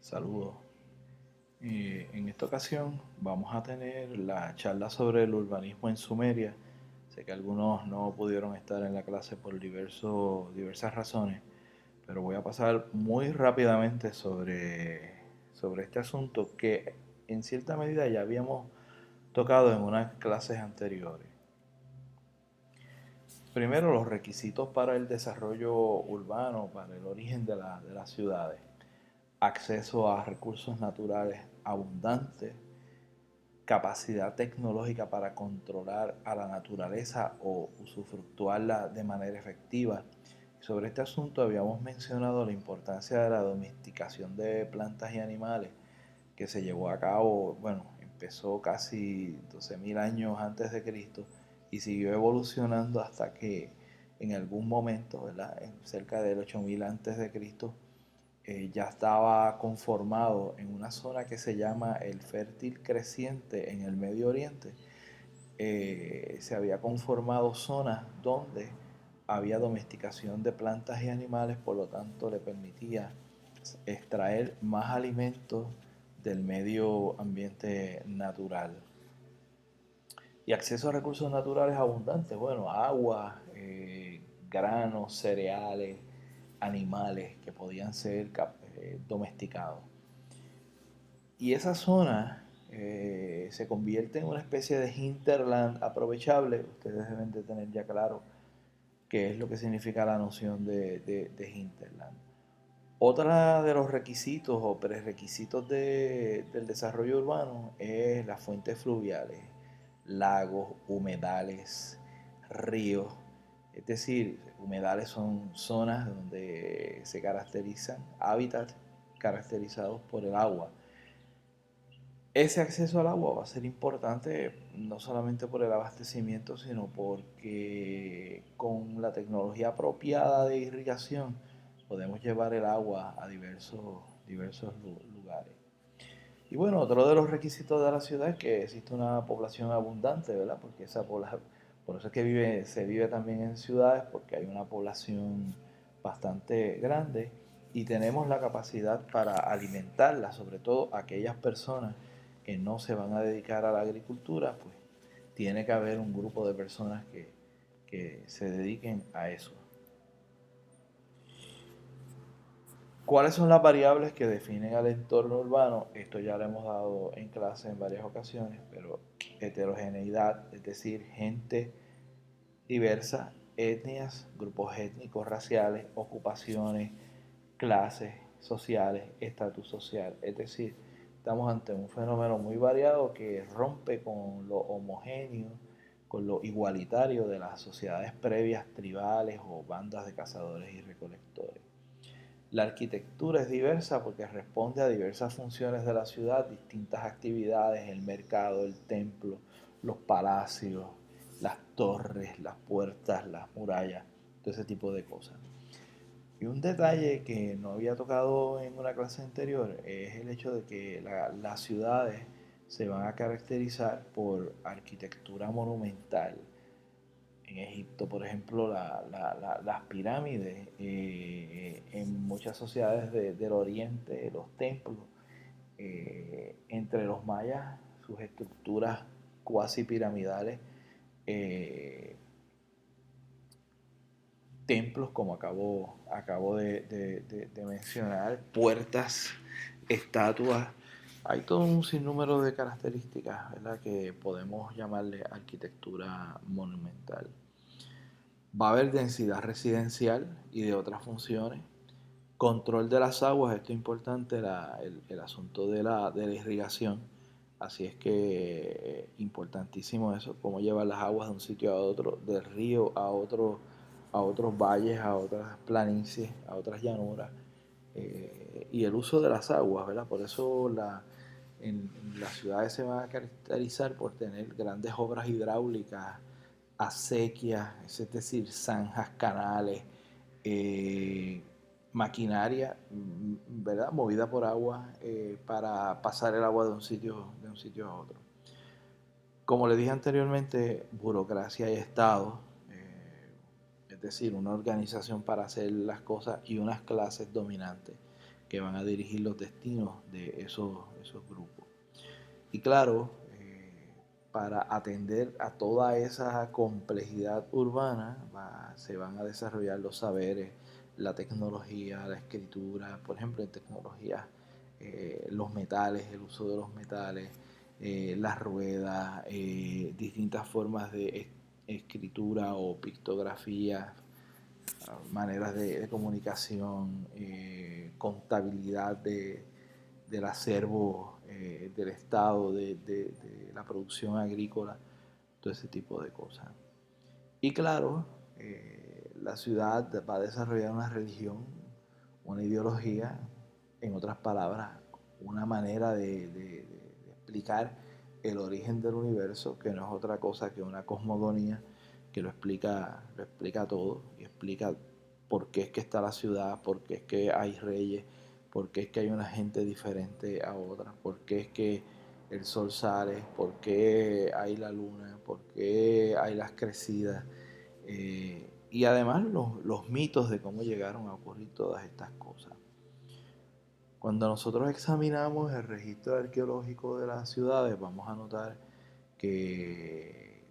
Saludos. En esta ocasión vamos a tener la charla sobre el urbanismo en Sumeria. Sé que algunos no pudieron estar en la clase por diversas razones, pero voy a pasar muy rápidamente sobre este asunto que en cierta medida ya habíamos tocado en unas clases anteriores. Primero, los requisitos para el desarrollo urbano, para el origen de las ciudades. Acceso a recursos naturales abundantes, capacidad tecnológica para controlar a la naturaleza o usufructuarla de manera efectiva. Sobre este asunto habíamos mencionado la importancia de la domesticación de plantas y animales que se llevó a cabo, bueno, empezó casi 12.000 años antes de Cristo y siguió evolucionando hasta que en algún momento, ¿verdad? En cerca del 8000 antes de Cristo, ya estaba conformado en una zona que se llama el Fértil Creciente en el Medio Oriente. Se había conformado zonas donde había domesticación de plantas y animales, por lo tanto le permitía extraer más alimentos del medio ambiente natural. Y acceso a recursos naturales abundantes, bueno, agua, granos, cereales, animales que podían ser domesticados. Y esa zona se convierte en una especie de hinterland aprovechable. Ustedes deben de tener ya claro qué es lo que significa la noción de hinterland. Otra de los requisitos o prerequisitos del desarrollo urbano es las fuentes fluviales, lagos, humedales, ríos. Es decir, humedales son zonas donde se caracterizan hábitats caracterizados por el agua. Ese acceso al agua va a ser importante no solamente por el abastecimiento, sino porque con la tecnología apropiada de irrigación podemos llevar el agua a diversos lugares. Y bueno, otro de los requisitos de la ciudad es que existe una población abundante, ¿verdad? Porque por eso es que se vive también en ciudades, porque hay una población bastante grande y tenemos la capacidad para alimentarla, sobre todo aquellas personas que no se van a dedicar a la agricultura, pues tiene que haber un grupo de personas que se dediquen a eso. ¿Cuáles son las variables que definen al entorno urbano? Esto ya lo hemos dado en clase en varias ocasiones, pero heterogeneidad, es decir, gente diversa, etnias, grupos étnicos, raciales, ocupaciones, clases sociales, estatus social. Es decir, estamos ante un fenómeno muy variado que rompe con lo homogéneo, con lo igualitario de las sociedades previas tribales o bandas de cazadores y recolectores. La arquitectura es diversa porque responde a diversas funciones de la ciudad, distintas actividades, el mercado, el templo, los palacios, las torres, las puertas, las murallas, todo ese tipo de cosas. Y un detalle que no había tocado en una clase anterior es el hecho de que las ciudades se van a caracterizar por arquitectura monumental. En Egipto, por ejemplo, las pirámides, en muchas sociedades del Oriente, los templos, entre los mayas, sus estructuras cuasi piramidales, eh, templos, como acabo de mencionar, puertas, estatuas. Hay todo un sinnúmero de características, ¿verdad?, que podemos llamarle arquitectura monumental. Va a haber densidad residencial y de otras funciones. Control de las aguas, esto es importante, el asunto de la irrigación. Así es que importantísimo eso, cómo llevar las aguas de un sitio a otro, del río a otros valles, a otras planicies, a otras llanuras. Y el uso de las aguas, ¿verdad? Por eso en las ciudades se van a caracterizar por tener grandes obras hidráulicas, acequias, es decir, zanjas, canales, eh, maquinaria, ¿verdad?, movida por agua para pasar el agua de un sitio a otro. Como le dije anteriormente, burocracia y Estado, es decir, una organización para hacer las cosas y unas clases dominantes que van a dirigir los destinos de esos grupos. Y claro, para atender a toda esa complejidad urbana se van a desarrollar los saberes, la tecnología, la escritura, por ejemplo, en tecnología, los metales, el uso de los metales, las ruedas, distintas formas de escritura o pictografía, maneras de comunicación, contabilidad del acervo del Estado, de la producción agrícola, todo ese tipo de cosas. Y claro, la ciudad va a desarrollar una religión, una ideología, en otras palabras, una manera de explicar el origen del universo, que no es otra cosa que una cosmogonía que lo explica todo y explica por qué es que está la ciudad, por qué es que hay reyes, por qué es que hay una gente diferente a otra, por qué es que el sol sale, por qué hay la luna, por qué hay las crecidas, y además los mitos de cómo llegaron a ocurrir todas estas cosas. Cuando nosotros examinamos el registro arqueológico de las ciudades, vamos a notar que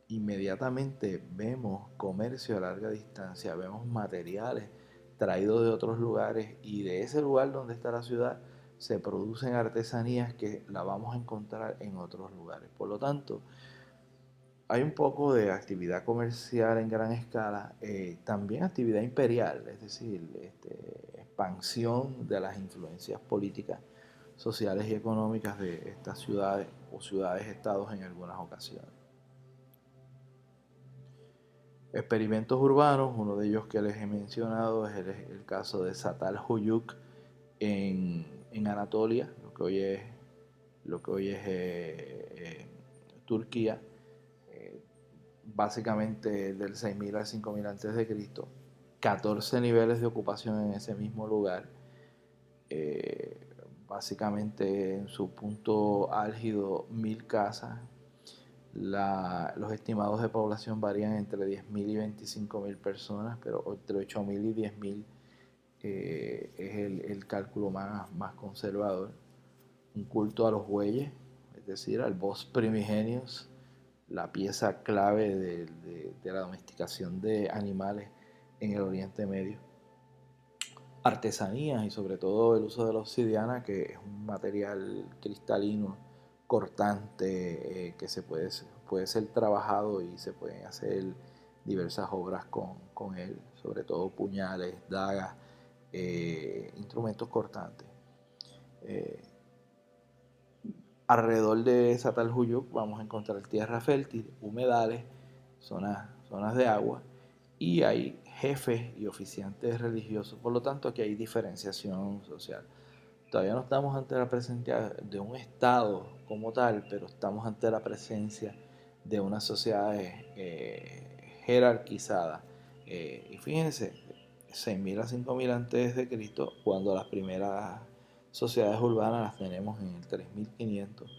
inmediatamente vemos comercio a larga distancia, vemos materiales traídos de otros lugares, y de ese lugar donde está la ciudad se producen artesanías que la vamos a encontrar en otros lugares. Por lo tanto, hay un poco de actividad comercial en gran escala, también actividad imperial, es decir, expansión de las influencias políticas, sociales y económicas de estas ciudades o ciudades-estados en algunas ocasiones. Experimentos urbanos, uno de ellos que les he mencionado es el caso de Çatalhöyük en Anatolia, lo que hoy es Turquía, básicamente del 6000 al 5000 a.C., 14 niveles de ocupación en ese mismo lugar, básicamente en su punto álgido 1000 casas. Los estimados de población varían entre 10.000 y 25.000 personas, pero entre 8.000 y 10.000 es el cálculo más conservador. Un culto a los bueyes, es decir, al Bos primigenius, la pieza clave de la domesticación de animales en el Oriente Medio. Artesanías y sobre todo el uso de la obsidiana, que es un material cristalino cortante, que puede ser trabajado y se pueden hacer diversas obras con él, sobre todo puñales, dagas, instrumentos cortantes. Alrededor de Çatalhöyük vamos a encontrar tierra fértil, humedales, zonas de agua, y hay jefes y oficiantes religiosos. Por lo tanto, aquí hay diferenciación social. Todavía no estamos ante la presencia de un Estado como tal, pero estamos ante la presencia de una sociedad jerarquizada. Y fíjense, 6000 a 5000 a.C., cuando las primeras sociedades urbanas las tenemos en el 3500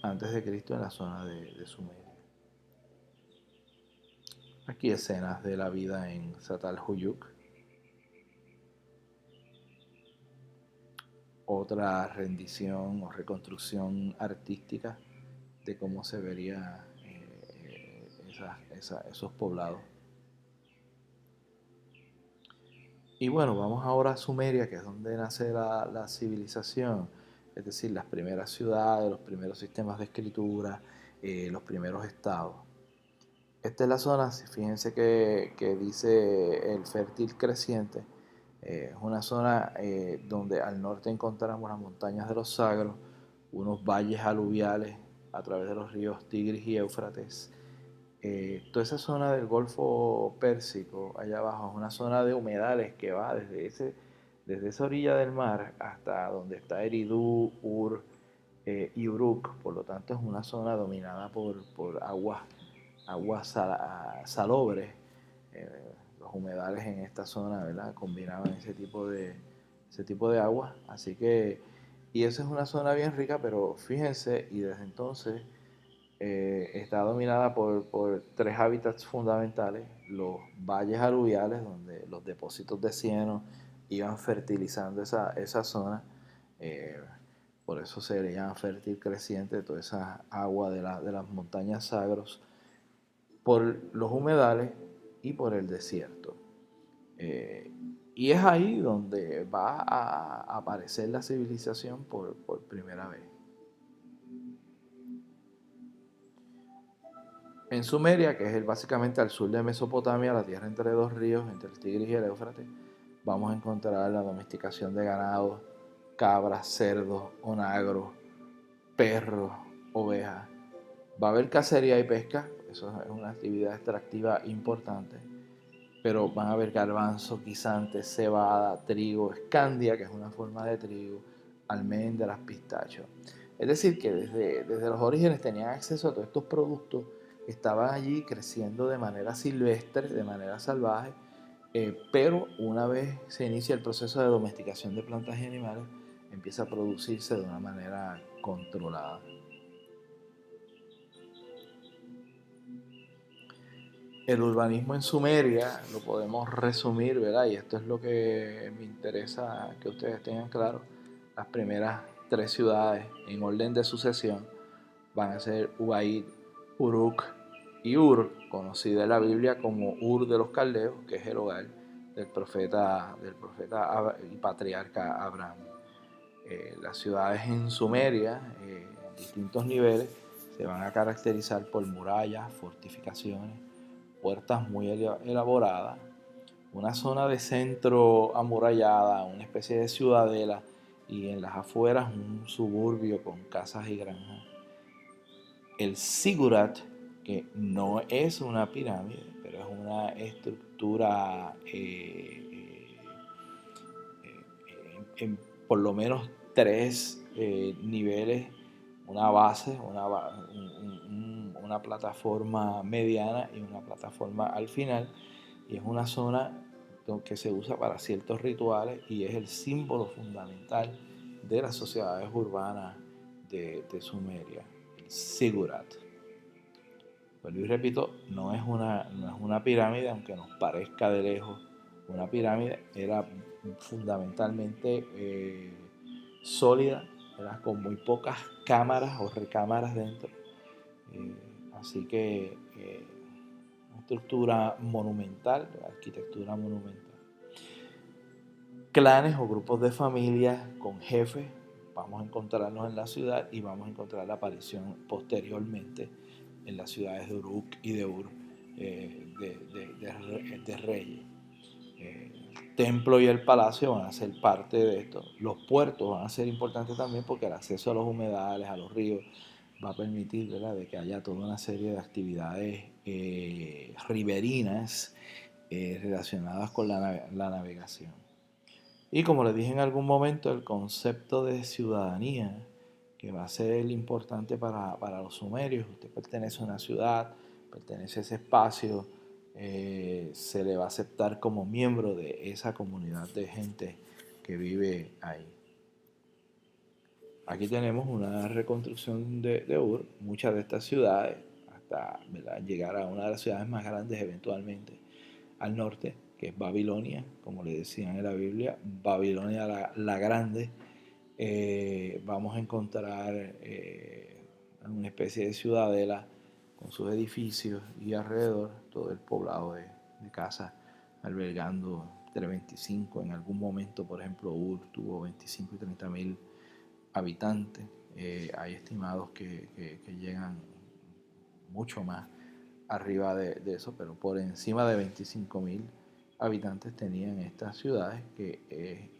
a.C. en la zona de Sumeria. Aquí escenas de la vida en Çatalhöyük. Otra rendición o reconstrucción artística de cómo se vería esos poblados. Y bueno, vamos ahora a Sumeria, que es donde nace la civilización, es decir, las primeras ciudades, los primeros sistemas de escritura, los primeros estados. Esta es la zona, fíjense que dice el fértil creciente. Es una zona donde al norte encontramos las montañas de los Sagros, unos valles aluviales a través de los ríos Tigris y Éufrates. Toda esa zona del Golfo Pérsico, allá abajo, es una zona de humedales que va desde esa orilla del mar hasta donde está Eridu, Ur y Uruk. Por lo tanto, es una zona dominada por aguas salobres. Los humedales en esta zona, ¿verdad?, combinaban ese tipo de agua. Así que, y esa es una zona bien rica, pero fíjense, y desde entonces está dominada por tres hábitats fundamentales: los valles aluviales, donde los depósitos de cieno iban fertilizando esa zona. eh, por eso se le llama fértil creciente, toda esa agua de las montañas Sagros, por los humedales y por el desierto. Eh, y es ahí donde va a aparecer la civilización por primera vez. En Sumeria, que es básicamente al sur de Mesopotamia, la tierra entre dos ríos, entre el Tigris y el Éufrates, vamos a encontrar la domesticación de ganado, cabras, cerdos, onagros, perros, ovejas. Va a haber cacería y pesca, eso es una actividad extractiva importante, pero van a haber garbanzo, guisantes, cebada, trigo, escandia, que es una forma de trigo, almendras, pistachos. Es decir, que desde los orígenes tenían acceso a todos estos productos que estaban allí creciendo de manera silvestre, de manera salvaje, pero una vez se inicia el proceso de domesticación de plantas y animales, empieza a producirse de una manera controlada. El urbanismo en Sumeria lo podemos resumir, ¿verdad? Y esto es lo que me interesa que ustedes tengan claro. Las primeras tres ciudades en orden de sucesión van a ser Ubaid, Uruk y Ur, conocida en la Biblia como Ur de los Caldeos, que es el hogar del profeta y patriarca Abraham. Las ciudades en Sumeria, en distintos niveles, se van a caracterizar por murallas, fortificaciones, puertas muy elaboradas, una zona de centro amurallada, una especie de ciudadela, y en las afueras un suburbio con casas y granjas. El zigurat, que no es una pirámide, pero es una estructura en por lo menos tres niveles, una base, una plataforma mediana y una plataforma al final, y es una zona que se usa para ciertos rituales y es el símbolo fundamental de las sociedades urbanas de Sumeria, el zigurat. Vuelvo y repito, no es una pirámide, aunque nos parezca de lejos una pirámide. Era fundamentalmente sólida, era con muy pocas cámaras o recámaras dentro. Eh, Así que una estructura monumental, arquitectura monumental. Clanes o grupos de familias con jefes, vamos a encontrarnos en la ciudad y vamos a encontrar la aparición posteriormente en las ciudades de Uruk y de Ur de reyes. El templo y el palacio van a ser parte de esto. Los puertos van a ser importantes también porque el acceso a los humedales, a los ríos, va a permitir, ¿verdad?, de que haya toda una serie de actividades riberinas relacionadas con la navegación. Y como les dije en algún momento, el concepto de ciudadanía, que va a ser importante para los sumerios. Usted pertenece a una ciudad, pertenece a ese espacio, se le va a aceptar como miembro de esa comunidad de gente que vive ahí. Aquí tenemos una reconstrucción de Ur, muchas de estas ciudades, hasta, ¿verdad?, llegar a una de las ciudades más grandes eventualmente al norte, que es Babilonia, como le decían en la Biblia, Babilonia la Grande. Vamos a encontrar una especie de ciudadela con sus edificios y alrededor todo el poblado de casas, albergando entre 25, en algún momento, por ejemplo, Ur tuvo 25 y 30 mil habitantes. Hay estimados que llegan mucho más arriba de eso, pero por encima de 25.000 habitantes tenían estas ciudades, que es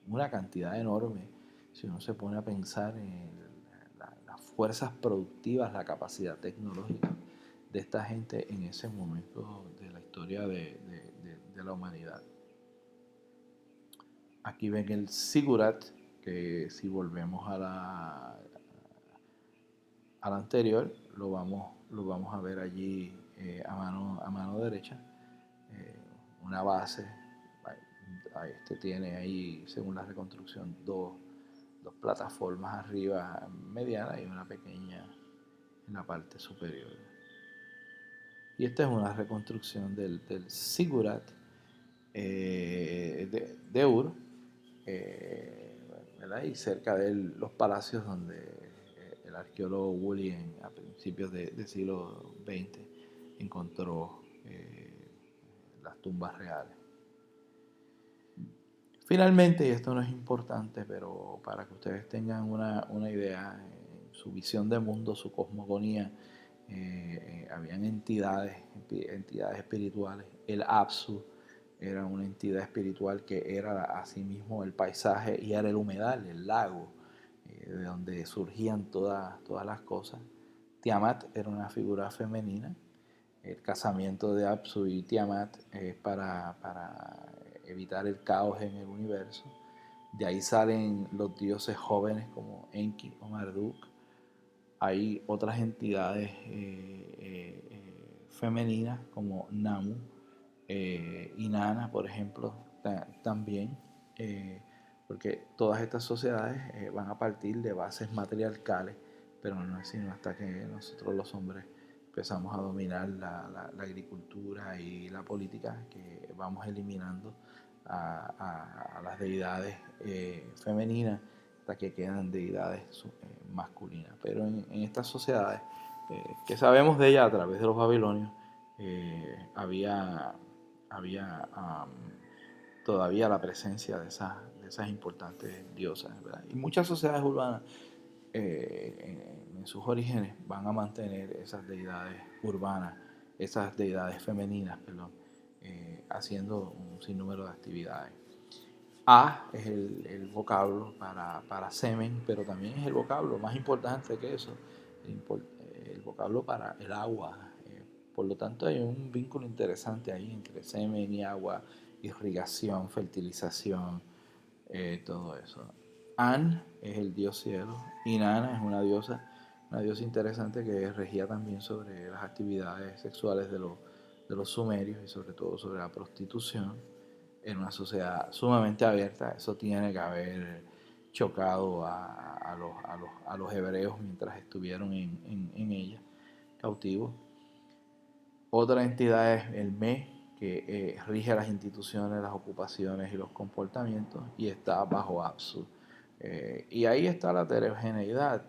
una cantidad enorme si uno se pone a pensar en las fuerzas productivas, la capacidad tecnológica de esta gente en ese momento de la historia de la humanidad. Aquí ven el zigurat, que si volvemos a la anterior, lo vamos a ver allí a mano derecha. Una base, tiene ahí, según la reconstrucción, dos plataformas arriba medianas y una pequeña en la parte superior. Y esta es una reconstrucción del zigurat, de Ur, ¿verdad? Y cerca de él los palacios donde el arqueólogo Woolley a principios del siglo XX encontró las tumbas reales. Finalmente, y esto no es importante, pero para que ustedes tengan una idea, su visión de mundo, su cosmogonía, habían entidades espirituales. El Apsu era una entidad espiritual que era asimismo el paisaje y era el humedal, el lago, de donde surgían todas las cosas. Tiamat era una figura femenina. El casamiento de Apsu y Tiamat es para evitar el caos en el universo. De ahí salen los dioses jóvenes como Enki o Marduk. Hay otras entidades femeninas como Namu y Nana, por ejemplo, también, porque todas estas sociedades van a partir de bases matriarcales, pero no es sino hasta que nosotros los hombres empezamos a dominar la agricultura y la política que vamos eliminando a las deidades femeninas hasta que quedan deidades masculinas. Pero en estas sociedades, que sabemos de ellas a través de los babilonios, había todavía la presencia de esas importantes diosas, ¿verdad? Y muchas sociedades urbanas en sus orígenes van a mantener esas deidades urbanas, esas deidades femeninas, perdón, haciendo un sinnúmero de actividades. A es el vocablo para semen, pero también es el vocablo más importante que eso, el vocablo para el agua. Por lo tanto, hay un vínculo interesante ahí entre semen y agua, irrigación, fertilización, todo eso. An es el dios cielo, y Nana es una diosa interesante que regía también sobre las actividades sexuales de los sumerios y sobre todo sobre la prostitución en una sociedad sumamente abierta. Eso tiene que haber chocado a los hebreos mientras estuvieron en ella, cautivos. Otra entidad es el Me, que rige las instituciones, las ocupaciones y los comportamientos, y está bajo Apsu. Y ahí está la heterogeneidad,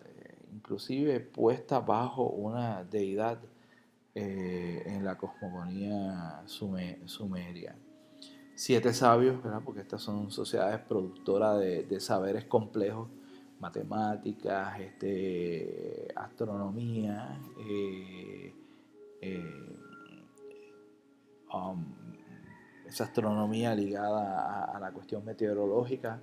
inclusive puesta bajo una deidad en la cosmogonía sumeria. 7 sabios, ¿verdad? Porque estas son sociedades productoras de saberes complejos, matemáticas, astronomía, eh, um, esa astronomía ligada a la cuestión meteorológica,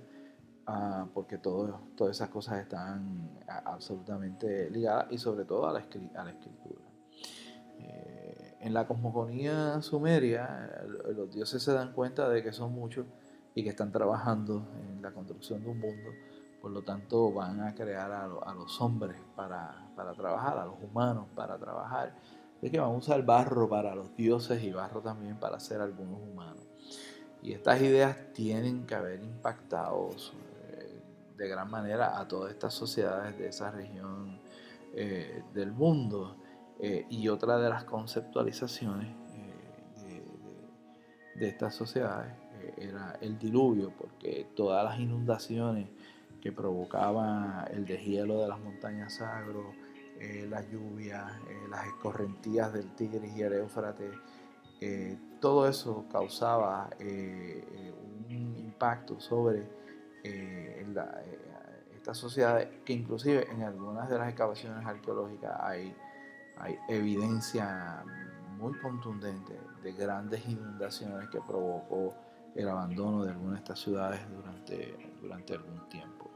porque todas esas cosas están absolutamente ligadas y sobre todo a la escritura. En la cosmogonía sumeria, los dioses se dan cuenta de que son muchos y que están trabajando en la construcción de un mundo, por lo tanto van a crear a los hombres para trabajar, a los humanos para trabajar. Es que van a usar barro para los dioses y barro también para hacer algunos humanos. Y estas ideas tienen que haber impactado de gran manera a todas estas sociedades de esa región del mundo. Y otra de las conceptualizaciones de estas sociedades era el diluvio, porque todas las inundaciones que provocaban el deshielo de las montañas Sagro, las lluvias, las escorrentías del Tigris y el Éufrates, todo eso causaba un impacto sobre estas sociedades, que inclusive en algunas de las excavaciones arqueológicas hay evidencia muy contundente de grandes inundaciones que provocó el abandono de algunas de estas ciudades durante algún tiempo.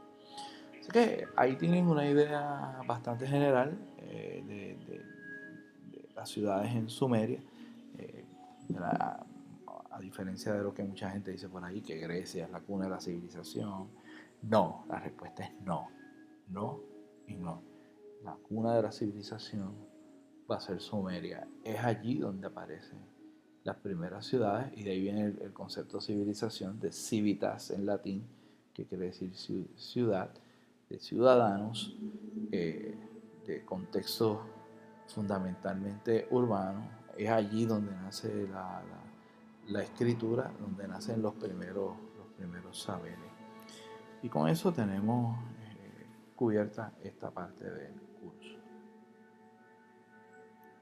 Así que ahí tienen una idea bastante general de las ciudades en Sumeria. Eh, a diferencia de lo que mucha gente dice por ahí, que Grecia es la cuna de la civilización. No, la respuesta es no. No y no. La cuna de la civilización va a ser Sumeria. Es allí donde aparecen las primeras ciudades y de ahí viene el concepto de civilización, de civitas en latín, que quiere decir ciudad, de ciudadanos, de contextos fundamentalmente urbanos. Es allí donde nace la escritura, donde nacen los primeros saberes. Y con eso tenemos cubierta esta parte del curso.